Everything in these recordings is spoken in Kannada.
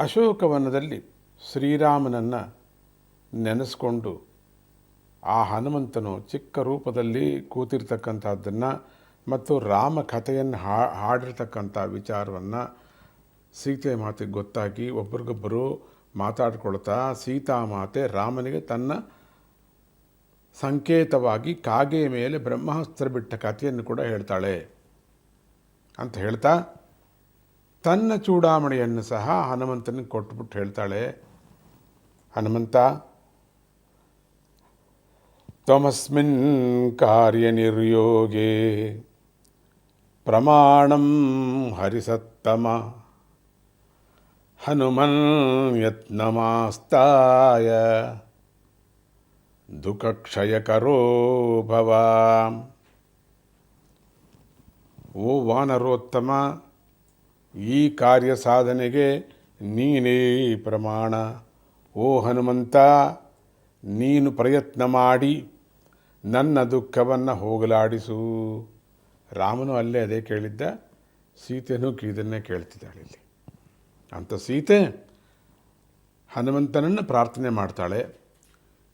ಅಶೋಕವನದಲ್ಲಿ ಶ್ರೀರಾಮನನ್ನು ನೆನೆಸ್ಕೊಂಡು ಆ ಹನುಮಂತನು ಚಿಕ್ಕ ರೂಪದಲ್ಲಿ ಕೂತಿರ್ತಕ್ಕಂಥದ್ದನ್ನು ಮತ್ತು ರಾಮ ಕಥೆಯನ್ನು ಹಾಡಿರ್ತಕ್ಕಂಥ ವಿಚಾರವನ್ನು ಸೀತೆ ಮಾತಿಗೆ ಗೊತ್ತಾಗಿ ಒಬ್ರಿಗೊಬ್ಬರು ಮಾತಾಡ್ಕೊಳ್ತಾ ಸೀತಾಮಾತೆ ರಾಮನಿಗೆ ತನ್ನ ಸಂಕೇತವಾಗಿ ಕಾಗೆಯ ಮೇಲೆ ಬ್ರಹ್ಮಾಸ್ತ್ರ ಬಿಟ್ಟ ಕಥೆಯನ್ನು ಕೂಡ ಹೇಳ್ತಾಳೆ ಅಂತ ಹೇಳ್ತಾ ತನ್ನ ಚೂಡಾಮಣಿಯನ್ನು ಸಹ ಹನುಮಂತನಿಗೆ ಕೊಟ್ಬಿಟ್ಟು ಹೇಳ್ತಾಳೆ, ಹನುಮಂತ, ತ್ವಮಸ್ಮಿನ್ ಕಾರ್ಯನಿರ್ಯೋಗೇ ಪ್ರಮಾಣಂ ಹರಿಸತ್ತಮ ಹನುಮನ್ ಯತ್ನಮಾಸ್ತಾಯ ದುಃಖಕ್ಷಯಕರೋ ಭವ. ಓ ವಾನರೋತ್ತಮ, ಈ ಕಾರ್ಯ ಸಾಧನೆಗೆ ನೀನೇ ಪ್ರಮಾಣ. ಓ ಹನುಮಂತ, ನೀನು ಪ್ರಯತ್ನ ಮಾಡಿ ನನ್ನ ದುಃಖವನ್ನು ಹೋಗಲಾಡಿಸು. ರಾಮನು ಅಲ್ಲೇ ಅದೇ ಕೇಳಿದ್ದ, ಸೀತೆನೂ ಇದನ್ನೇ ಕೇಳ್ತಿದ್ದಾಳೆ ಇಲ್ಲಿ. ಅಂತ ಸೀತೆ ಹನುಮಂತನನ್ನು ಪ್ರಾರ್ಥನೆ ಮಾಡ್ತಾಳೆ.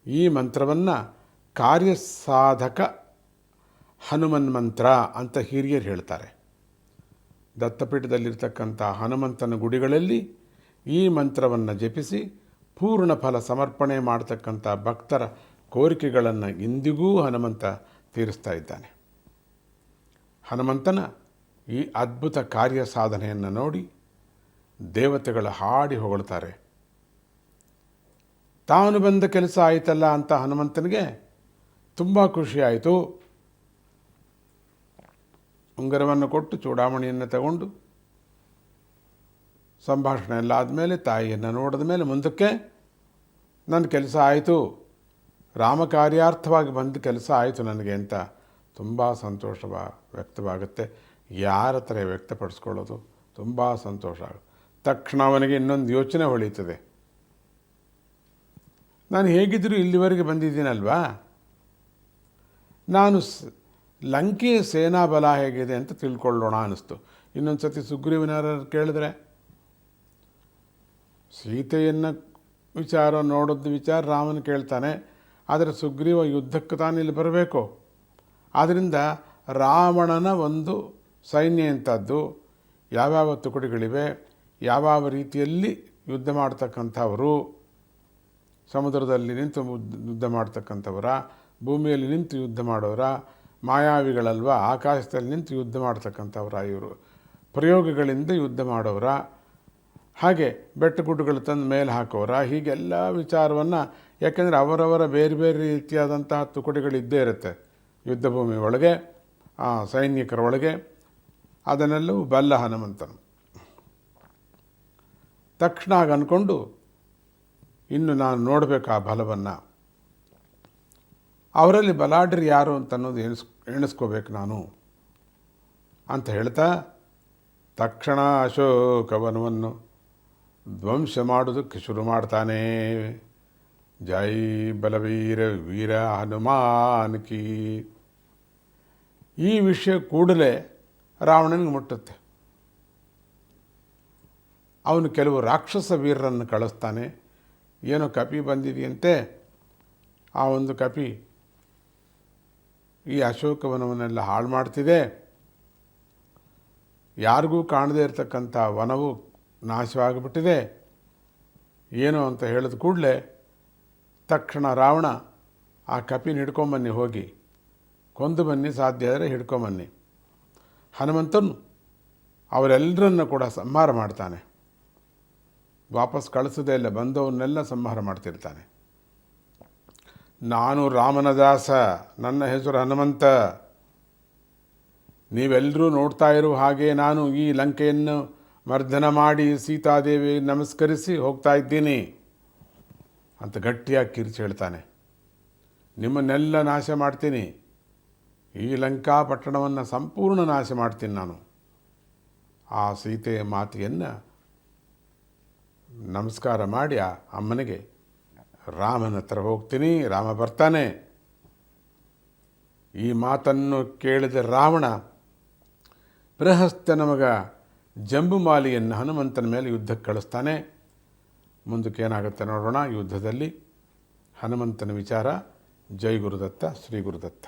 ಈ ಮಂತ್ರವನ್ನು ಕಾರ್ಯಸಾಧಕ ಹನುಮನ್ ಮಂತ್ರ ಅಂತ ಹಿರಿಯರು ಹೇಳ್ತಾರೆ. ದತ್ತಪೀಠದಲ್ಲಿರ್ತಕ್ಕಂಥ ಹನುಮಂತನ ಗುಡಿಗಳಲ್ಲಿ ಈ ಮಂತ್ರವನ್ನು ಜಪಿಸಿ ಪೂರ್ಣ ಫಲ ಸಮರ್ಪಣೆ ಮಾಡತಕ್ಕಂಥ ಭಕ್ತರ ಕೋರಿಕೆಗಳನ್ನು ಇಂದಿಗೂ ಹನುಮಂತ ತೀರಿಸ್ತಾ ಇದ್ದಾನೆ. ಹನುಮಂತನ ಈ ಅದ್ಭುತ ಕಾರ್ಯ ಸಾಧನೆಯನ್ನು ನೋಡಿ ದೇವತೆಗಳು ಹಾಡಿ ಹೊಗಳ್ತಾರೆ. ತಾನು ಬಂದ ಕೆಲಸ ಆಯಿತಲ್ಲ ಅಂತ ಹನುಮಂತನಿಗೆ ತುಂಬ ಖುಷಿಯಾಯಿತು. ಉಂಗುರವನ್ನು ಕೊಟ್ಟು ಚೂಡಾಮಣಿಯನ್ನು ತಗೊಂಡು ಸಂಭಾಷಣೆ ಎಲ್ಲ ಆದಮೇಲೆ ತಾಯಿಯನ್ನು ನೋಡಿದ ಮೇಲೆ ಮುಂದಕ್ಕೆ ನನ್ನ ಕೆಲಸ ಆಯಿತು, ರಾಮ ಕಾರ್ಯಾರ್ಥವಾಗಿ ಬಂದ ಕೆಲಸ ಆಯಿತು ನನಗೆ ಅಂತ ತುಂಬ ಸಂತೋಷ ವ್ಯಕ್ತವಾಗುತ್ತೆ. ಯಾರ ಹತ್ರ ವ್ಯಕ್ತಪಡಿಸ್ಕೊಳ್ಳೋದು ತುಂಬ ಸಂತೋಷ ಆಗುತ್ತೆ. ತಕ್ಷಣ ಅವನಿಗೆ ಇನ್ನೊಂದು ಯೋಚನೆ ಹೊಳೀತದೆ. ನಾನು ಹೇಗಿದ್ದರೂ ಇಲ್ಲಿವರೆಗೆ ಬಂದಿದ್ದೀನಲ್ವಾ, ನಾನು ಲಂಕೆಯ ಸೇನಾಬಲ ಹೇಗಿದೆ ಅಂತ ತಿಳ್ಕೊಳ್ಳೋಣ ಅನ್ನಿಸ್ತು. ಇನ್ನೊಂದು ಸತಿ ಸುಗ್ರೀವನರ ಕೇಳಿದ್ರೆ ಸೀತೆಯನ್ನು ನೋಡೋದು ವಿಚಾರ ರಾಮನ ಕೇಳ್ತಾನೆ. ಆದರೆ ಸುಗ್ರೀವ ಯುದ್ಧಕ್ಕೆ ತಾನಿಲ್ಲಿ ಬರಬೇಕು. ಆದ್ದರಿಂದ ರಾವಣನ ಒಂದು ಸೈನ್ಯ ಎಂಥದ್ದು, ಯಾವ್ಯಾವ ತುಕಡಿಗಳಿವೆ, ಯಾವ್ಯಾವ ರೀತಿಯಲ್ಲಿ ಯುದ್ಧ ಮಾಡ್ತಕ್ಕಂಥವರು, ಸಮುದ್ರದಲ್ಲಿ ನಿಂತು ಯುದ್ಧ ಮಾಡ್ತಕ್ಕಂಥವರ, ಭೂಮಿಯಲ್ಲಿ ನಿಂತು ಯುದ್ಧ ಮಾಡೋರ, ಮಾಯಾವಿಗಳಲ್ವ, ಆಕಾಶದಲ್ಲಿ ನಿಂತು ಯುದ್ಧ ಮಾಡ್ತಕ್ಕಂಥವ್ರ, ಇವರು ಪ್ರಯೋಗಗಳಿಂದ ಯುದ್ಧ ಮಾಡೋರ, ಹಾಗೆ ಬೆಟ್ಟ ಗುಡ್ಡಗಳು ತಂದು ಮೇಲೆ ಹಾಕೋರ, ಹೀಗೆಲ್ಲ ವಿಚಾರವನ್ನು, ಯಾಕೆಂದರೆ ಅವರವರ ಬೇರೆ ಬೇರೆ ರೀತಿಯಾದಂತಹ ತುಕಡಿಗಳಿದ್ದೇ ಇರುತ್ತೆ ಯುದ್ಧ ಭೂಮಿ ಒಳಗೆ, ಸೈನಿಕರ ಒಳಗೆ. ಅದನ್ನೆಲ್ಲವೂ ಬಲ್ಲ ಹನುಮಂತನು. ತಕ್ಷಣ ಆಗ ಅಂದ್ಕೊಂಡು, ಇನ್ನು ನಾನು ನೋಡಬೇಕು ಆ ಬಲವನ್ನು, ಅವರಲ್ಲಿ ಬಲಾಢ್ಯರು ಯಾರು ಅಂತ ಅನ್ನೋದು ಎಣಿಸ್ಕೋಬೇಕು ನಾನು ಅಂತ ಹೇಳ್ತಾ ತಕ್ಷಣ ಅಶೋಕವನವನ್ನು ಧ್ವಂಸ ಮಾಡೋದಕ್ಕೆ ಶುರು ಮಾಡ್ತಾನೆ. ಜೈ ಬಲವೀರ ವೀರ ಹನುಮಾನ್ ಕೀ. ಈ ವಿಷಯ ಕೂಡಲೇ ರಾವಣನಿಗೆ ಮುಟ್ಟುತ್ತೆ. ಅವನು ಕೆಲವು ರಾಕ್ಷಸ ವೀರರನ್ನು ಕಳಿಸ್ತಾನೆ. ಏನೋ ಕಪಿ ಬಂದಿದೆಯಂತೆ, ಆ ಒಂದು ಕಪಿ ಈ ಅಶೋಕವನವನ್ನೆಲ್ಲ ಹಾಳು ಮಾಡ್ತಿದೆ, ಯಾರಿಗೂ ಕಾಣದೇ ಇರತಕ್ಕಂಥ ವನವು ನಾಶವಾಗಿಬಿಟ್ಟಿದೆ ಏನು ಅಂತ ಹೇಳಿದ ಕೂಡಲೇ ತಕ್ಷಣ ರಾವಣ ಆ ಕಪಿನ ಹಿಡ್ಕೊಂಬನ್ನಿ, ಹೋಗಿ ಕೊಂದು ಬನ್ನಿ, ಸಾಧ್ಯ ಆದರೆ ಹಿಡ್ಕೊಂಬನ್ನಿ. ಹನುಮಂತನು ಅವರೆಲ್ಲರನ್ನು ಕೂಡ ಸಂಹಾರ ಮಾಡ್ತಾನೆ. ವಾಪಸ್ ಕಳಿಸೋದೇ ಇಲ್ಲ, ಬಂದವನ್ನೆಲ್ಲ ಸಂಹಾರ ಮಾಡ್ತಿರ್ತಾನೆ. ನಾನು ರಾಮನ ದಾಸ, ನನ್ನ ಹೆಸರು ಹನುಮಂತ, ನೀವೆಲ್ಲರೂ ನೋಡ್ತಾ ಇರೋ ಹಾಗೆ ನಾನು ಈ ಲಂಕೆಯನ್ನು ಮರ್ದನ ಮಾಡಿ ಸೀತಾದೇವಿ ನಮಸ್ಕರಿಸಿ ಹೋಗ್ತಾ ಇದ್ದೀನಿ ಅಂತ ಗಟ್ಟಿಯಾಗಿ ಕಿರಿಚಿ ಹೇಳ್ತಾನೆ. ನಿಮ್ಮನ್ನೆಲ್ಲ ನಾಶ ಮಾಡ್ತೀನಿ, ಈ ಲಂಕಾ ಪಟ್ಟಣವನ್ನು ಸಂಪೂರ್ಣ ನಾಶ ಮಾಡ್ತೀನಿ ನಾನು. ಆ ಸೀತೆಯ ಮಾತೆಯನ್ನು ನಮಸ್ಕಾರ ಮಾಡಿ ಆ ಅಮ್ಮನಿಗೆ ರಾಮನ ಹತ್ರ ಹೋಗ್ತೀನಿ, ರಾಮ ಬರ್ತಾನೆ. ಈ ಮಾತನ್ನು ಕೇಳಿದ ರಾವಣ ಬೃಹಸ್ತ ನಮಗ ಜಂಬುಮಾಲಿಯನ್ನು ಹನುಮಂತನ ಮೇಲೆ ಯುದ್ಧಕ್ಕೆ ಕಳಿಸ್ತಾನೆ. ಮುಂದಕ್ಕೆ ಏನಾಗುತ್ತೆ ನೋಡೋಣ. ಯುದ್ಧದಲ್ಲಿ ಹನುಮಂತನ ವಿಚಾರ. ಜೈ ಗುರುದತ್ತ, ಶ್ರೀ ಗುರುದತ್ತ.